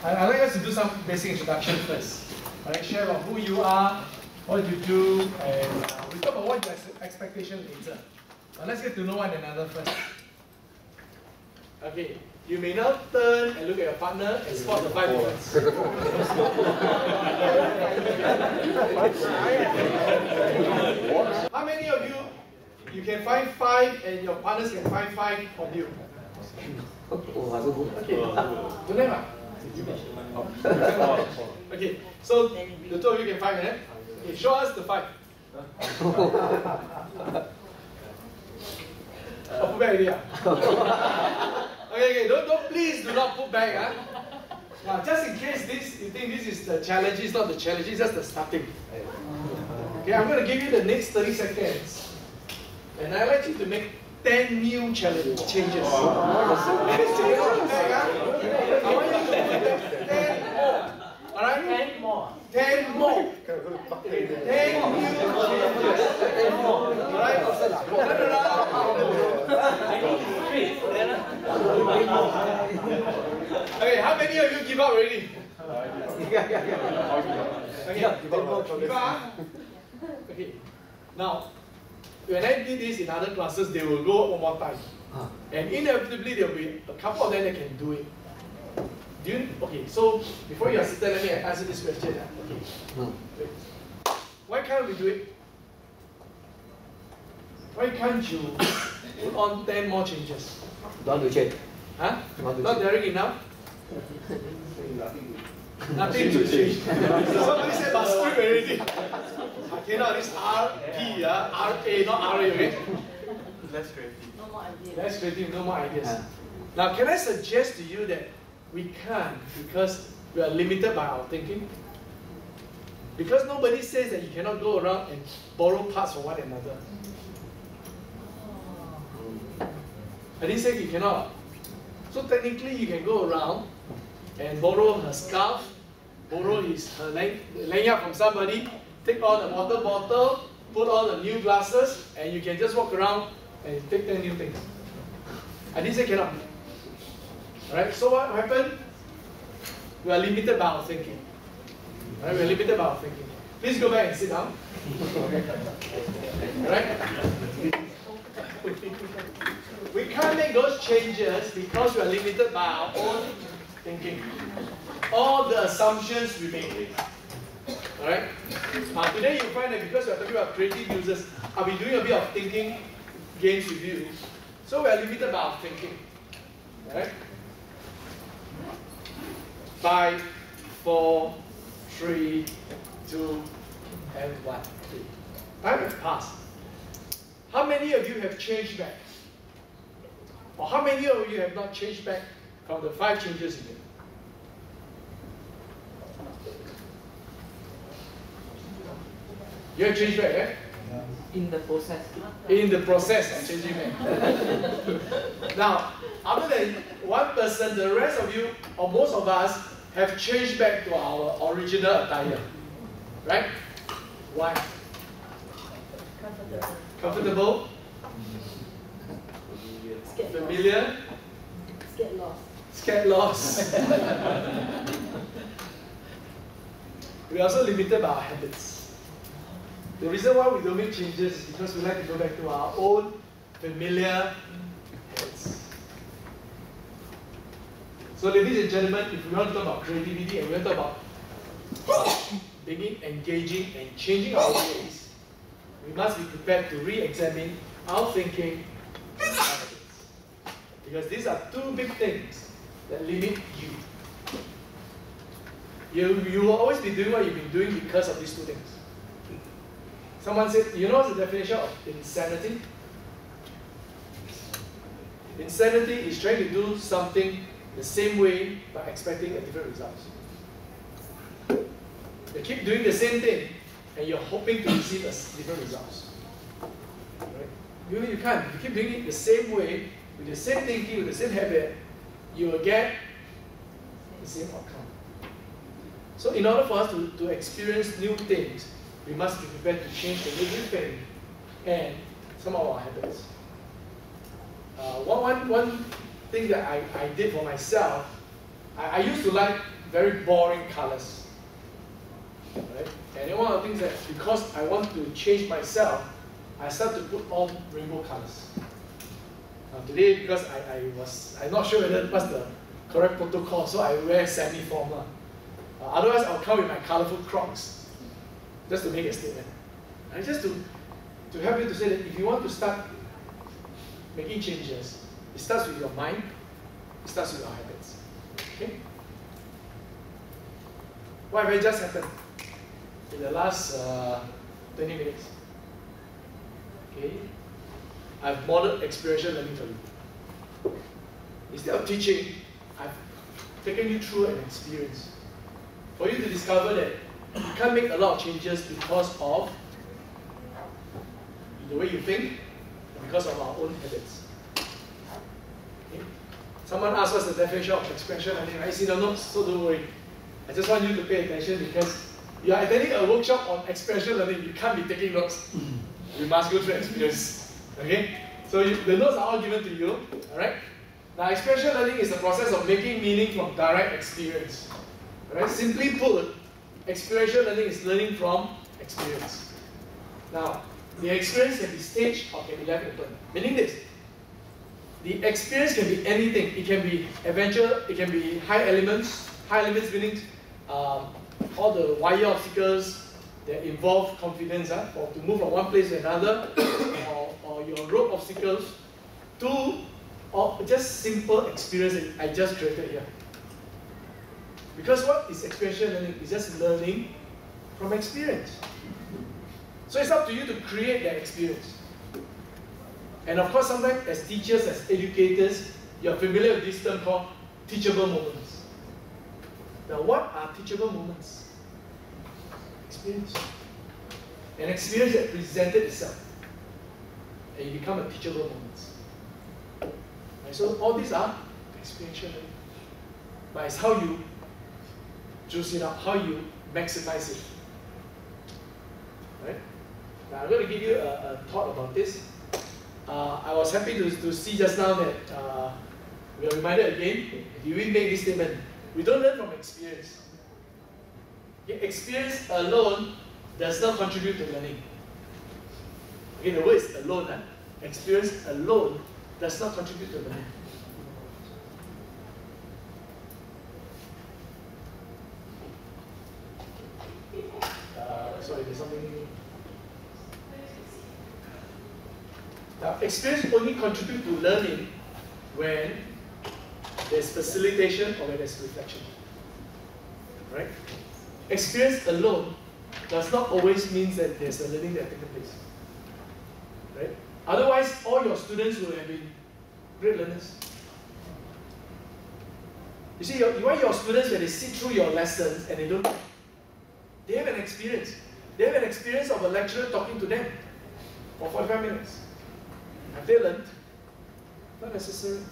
I'd like us to do some basic introduction first. Alright, share about who you are, what you do, and we talk about what your expectation later. But let's get to know one another first. Okay, you may now turn and look at your partner and spot the 5 differences. How many of you can find 5 and your partners can find 5 of you? Okay. Don't have. Okay, so the 2 of you can find, eh? Okay, show us the 5. Oh, put back already. Okay, please do not put back. Now, just in case you think this is the challenge, it's not the challenge, it's just the starting. Okay, I'm going to give you the next 30 seconds. And I'd like you to make 10 new changes. Please do not put back. I want you to put 10 more. Alright? 10 more. 10 more. 10 new changes. Alright? Okay, how many of you give up already? Okay, now, when I did this in other classes, they will go one more time. And inevitably, there will be a couple of them that can do it. Okay, so before you are seated, let me answer this question. Okay. Wait. Why can't we do it? Why can't you put on 10 more changes? Don't do change. Huh? Not daring enough? Nothing to change. Somebody said must script already. Okay, now this R-P, R-A, not R-A, okay? Less creative. No more ideas. Less creative, no more ideas. Now, can I suggest to you that we can't because we are limited by our thinking? Because nobody says that you cannot go around and borrow parts from one another. I didn't say you cannot. So technically you can go around and borrow her scarf, borrow her lanyard from somebody, take all the water bottle, put all the new glasses, and you can just walk around and take 10 new things. I didn't say cannot. Alright, so what happened? We are limited by our thinking. Alright, we are limited by our thinking. Please go back and sit down. Alright? We can't make those changes because we are limited by our own thinking. All the assumptions we make. Alright? Today you find that because we are talking about creative users, I'll be doing a bit of thinking games with you. So we are limited by our thinking. Alright? 5, 4, 3, 2, and 1. Time has passed. How many of you have changed back? Or how many of you have not changed back from the 5 changes you made? You have changed back, eh? In the process. In the process of changing back. Now, other than one person, the rest of you, or most of us, have changed back to our original attire. Right? Why? Comfortable? Familiar? Scared lost. Scared lost. We are also limited by our habits. The reason why we don't make changes is because we like to go back to our own familiar habits. So ladies and gentlemen, if we want to talk about creativity and we want to talk about being engaging and changing our ways, we must be prepared to re-examine our thinking and our habits. Because these are 2 big things that limit you. You will always be doing what you've been doing because of these 2 things. Someone said, you know what's the definition of insanity? Insanity is trying to do something the same way but expecting a different result. You keep doing the same thing and you're hoping to receive different results. Right? You can't. If you keep doing it the same way, with the same thinking, with the same habit, you will get the same outcome. So in order for us to experience new things, we must be prepared to change the way we think and some of our habits. One thing that I did for myself, I used to like very boring colors. Right? And then one of the things that, because I want to change myself, I start to put on rainbow colors. Now today, because I'm not sure what's the correct protocol, so I wear semi-formal. Otherwise, I'll come with my colorful Crocs, just to make a statement. And just to help you to say that if you want to start making changes, it starts with your mind, it starts with your habits. Okay? What have just happened in the last 20 minutes? Okay? I've modeled experiential learning for you. Instead of teaching, I've taken you through an experience for you to discover that you can't make a lot of changes because of the way you think, and because of our own habits. Okay? Someone asked what's the definition of experiential learning. I see the notes, so don't worry. I just want you to pay attention because you are attending a workshop on experiential learning. You can't be taking notes. You must go through experience. Okay? So the notes are all given to you. Alright? Now, experiential learning is the process of making meaning from direct experience. Alright? Simply put, experiential learning is learning from experience. Now, the experience can be staged or can be left open. Meaning this, the experience can be anything. It can be adventure, it can be high elements meaning all the wire obstacles that involve confidence, or to move from one place to another, or your rope obstacles, to or just simple experience that I just created here. Because what is experiential learning? It's just learning from experience. So it's up to you to create that experience. And of course, sometimes as teachers, as educators, you're familiar with this term called teachable moments. Now, what are teachable moments? Experience. An experience that presented itself, and you become a teachable moment. Right, so all these are experiential learning. But it's how you juice it up, how you maximize it. Right? Now, I'm going to give you a thought about this. I was happy to see just now that we are reminded again, we make this statement. We don't learn from experience. Okay, experience alone does not contribute to learning. Okay, the word is alone. Experience alone does not contribute to learning. Sorry, there's something. Now, experience only contributes to learning when there's facilitation or when there's reflection. Right? Experience alone does not always mean that there's a learning that takes place. Right? Otherwise, all your students will have been great learners. You see, why your students, when they sit through your lessons and they have an experience. They have an experience of a lecturer talking to them for 45 minutes. Have they learned? Not necessarily.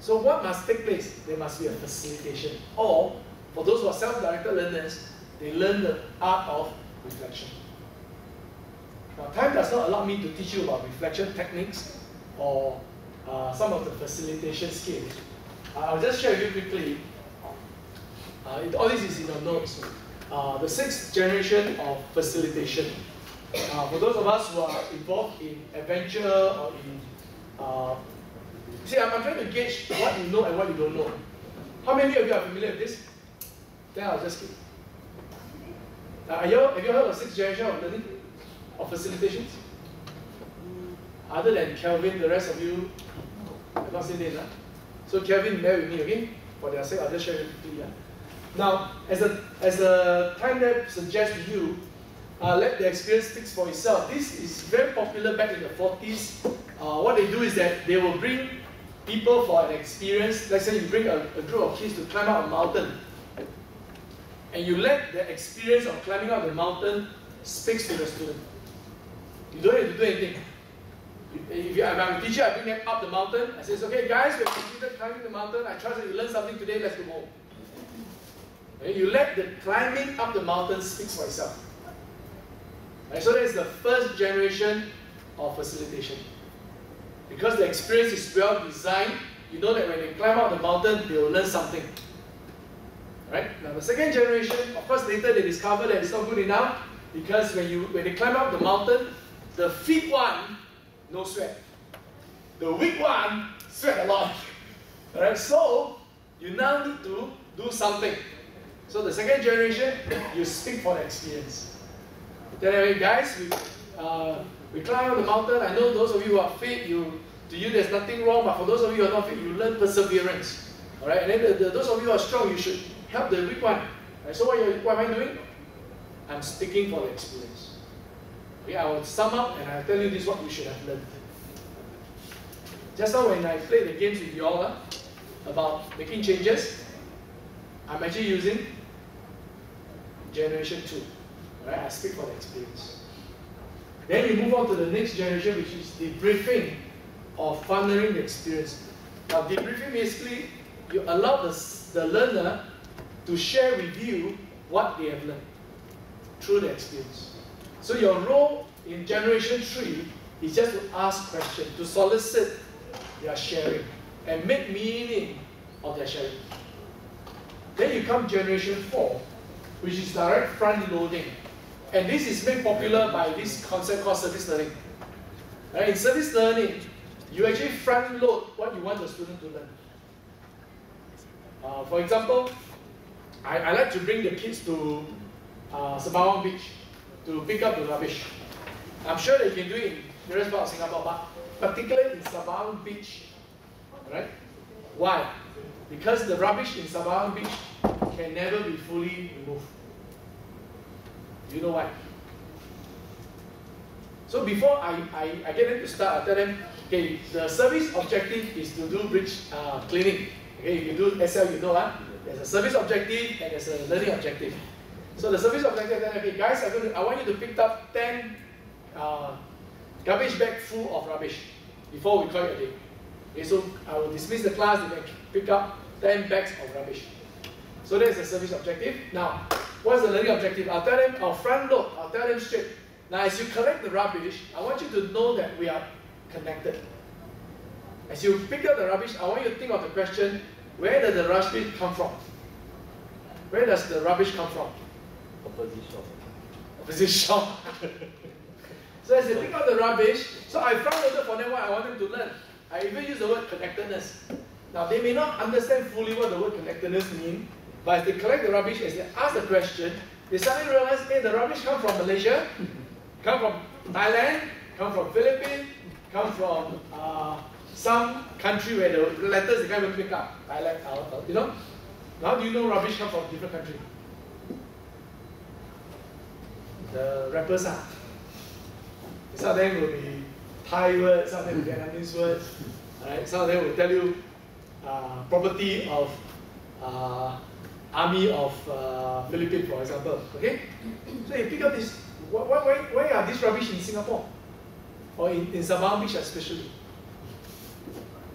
So what must take place? There must be a facilitation. Or, for those who are self-directed learners, they learn the art of reflection. Now, time does not allow me to teach you about reflection techniques or some of the facilitation skills. I'll just share with you quickly. All this is in your notes. The 6th generation of facilitation. For those of us who are involved in adventure or in see, I'm trying to gauge what you know and what you don't know. How many of you are familiar with this? Then I'll just skip. Have you heard of 6th generation of learning? Of facilitations? Other than Kelvin, the rest of you have not seen this. So Kelvin, bear with me, okay? For their sake, I'll just share it with you. Now, as the time lab suggests to you, let the experience speak for itself. This is very popular back in the 40s. What they do is that they will bring people for an experience. Let's say you bring a group of kids to climb out a mountain. And you let the experience of climbing out the mountain speaks to the student. You don't have to do anything. If I'm a teacher, I bring them up the mountain. I say, okay guys, we have completed climbing the mountain. I trust that you learned something today, let's go home. Okay? You let the climbing up the mountain speak for itself. Right? So that's the 1st generation of facilitation. Because the experience is well designed, you know that when they climb out the mountain, they will learn something. Right? Now the second generation, of course later they discover that it's not good enough because when they climb up the mountain, the fit one, no sweat. The weak one, sweat a lot. Alright, so you now need to do something. So the second generation, you speak for the experience. Tell them, hey guys, we climb up the mountain. I know those of you who are fit, to you there's nothing wrong, but for those of you who are not fit, you learn perseverance. Alright, and then those of you who are strong, you should help the weak one. Right, so what am I doing? I'm speaking for the experience. Okay, I will sum up and I'll tell you this is what you should have learned. Just now when I played the games with you all about making changes, I'm actually using generation 2. Right? I speak for the experience. Then you move on to the next generation, which is debriefing or funnering the experience. Now debriefing basically, you allow the learner to share with you what they have learned through the experience. So your role in generation 3 is just to ask questions, to solicit their sharing and make meaning of their sharing. Then you come generation 4, which is direct front loading. And this is made popular by this concept called service learning. Right? In service learning, you actually front load what you want the student to learn. For example, I like to bring the kids to Sembawang Beach to pick up the rubbish. I'm sure they can do it in various parts of Singapore, but particularly in Sembawang Beach. Right? Why? Because the rubbish in Sembawang Beach can never be fully removed. Do you know why? So before I get them to start, I tell them, okay, the service objective is to do bridge cleaning. Okay, if you do SL, you know there's a service objective and there's a learning objective. So the service objective, then, okay, guys, I want you to pick up 10 garbage bag full of rubbish before we call it a day. Okay, so I will dismiss the class, they can pick up 10 bags of rubbish. So that's the service objective. Now, what's the learning objective? I'll tell them, I'll front load, I'll tell them straight. Now, as you collect the rubbish, I want you to know that we are connected. As you pick up the rubbish, I want you to think of the question, where does the rubbish come from? Where does the rubbish come from? Opposite shop. Opposite shop. So as they pick up the rubbish, so I front-loaded for them what I want them to learn. I even use the word connectedness. Now they may not understand fully what the word connectedness means, but as they collect the rubbish, as they ask the question, they suddenly realize, hey, the rubbish come from Malaysia, come from Thailand, come from Philippines, come from some country where the letters they can't even pick up. Thailand, you know? How do you know rubbish come from different country? The rappers are. Some of them will be Thai words, some of them will be Vietnamese words. Right? Some of them will tell you property of army of Philippines, for example. Okay? So you pick up this. Why are these rubbish in Singapore? Or in Sembawang Beach especially?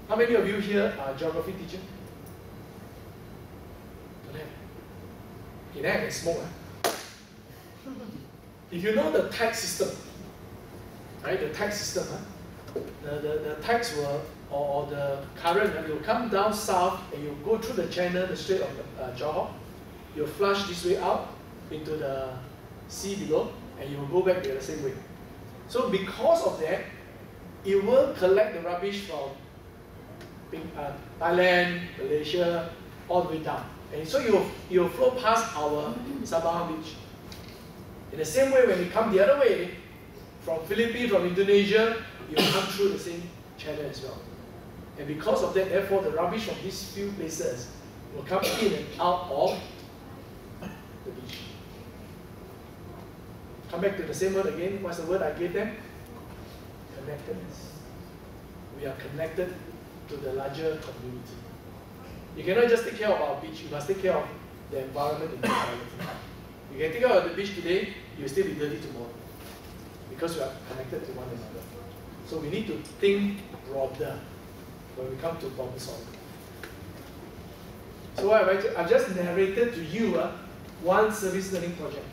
How many of you here are geography teacher? Don't have. Okay, then I can smoke. If you know the tide system, right? The tide system, the tides will, or the current, it will come down south and you go through the channel, the Strait of Johor. You'll flush this way out into the sea below, and you will go back the same way. So because of that, it will collect the rubbish from Thailand, Malaysia, all the way down. And so you'll flow past our Sembawang Beach. In the same way, when you come the other way, from Philippines, from Indonesia, you come through the same channel as well. And because of that, therefore, the rubbish from these few places will come in and out of the beach. Come back to the same word again. What's the word I gave them? Connectedness. We are connected to the larger community. You cannot just take care of our beach, you must take care of the environment in the environment. You can take care of the beach today, you'll still be dirty tomorrow. Because we are connected to one another. So we need to think broader when we come to problem solving. So I've just narrated to you one service learning project.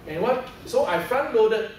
And so I front loaded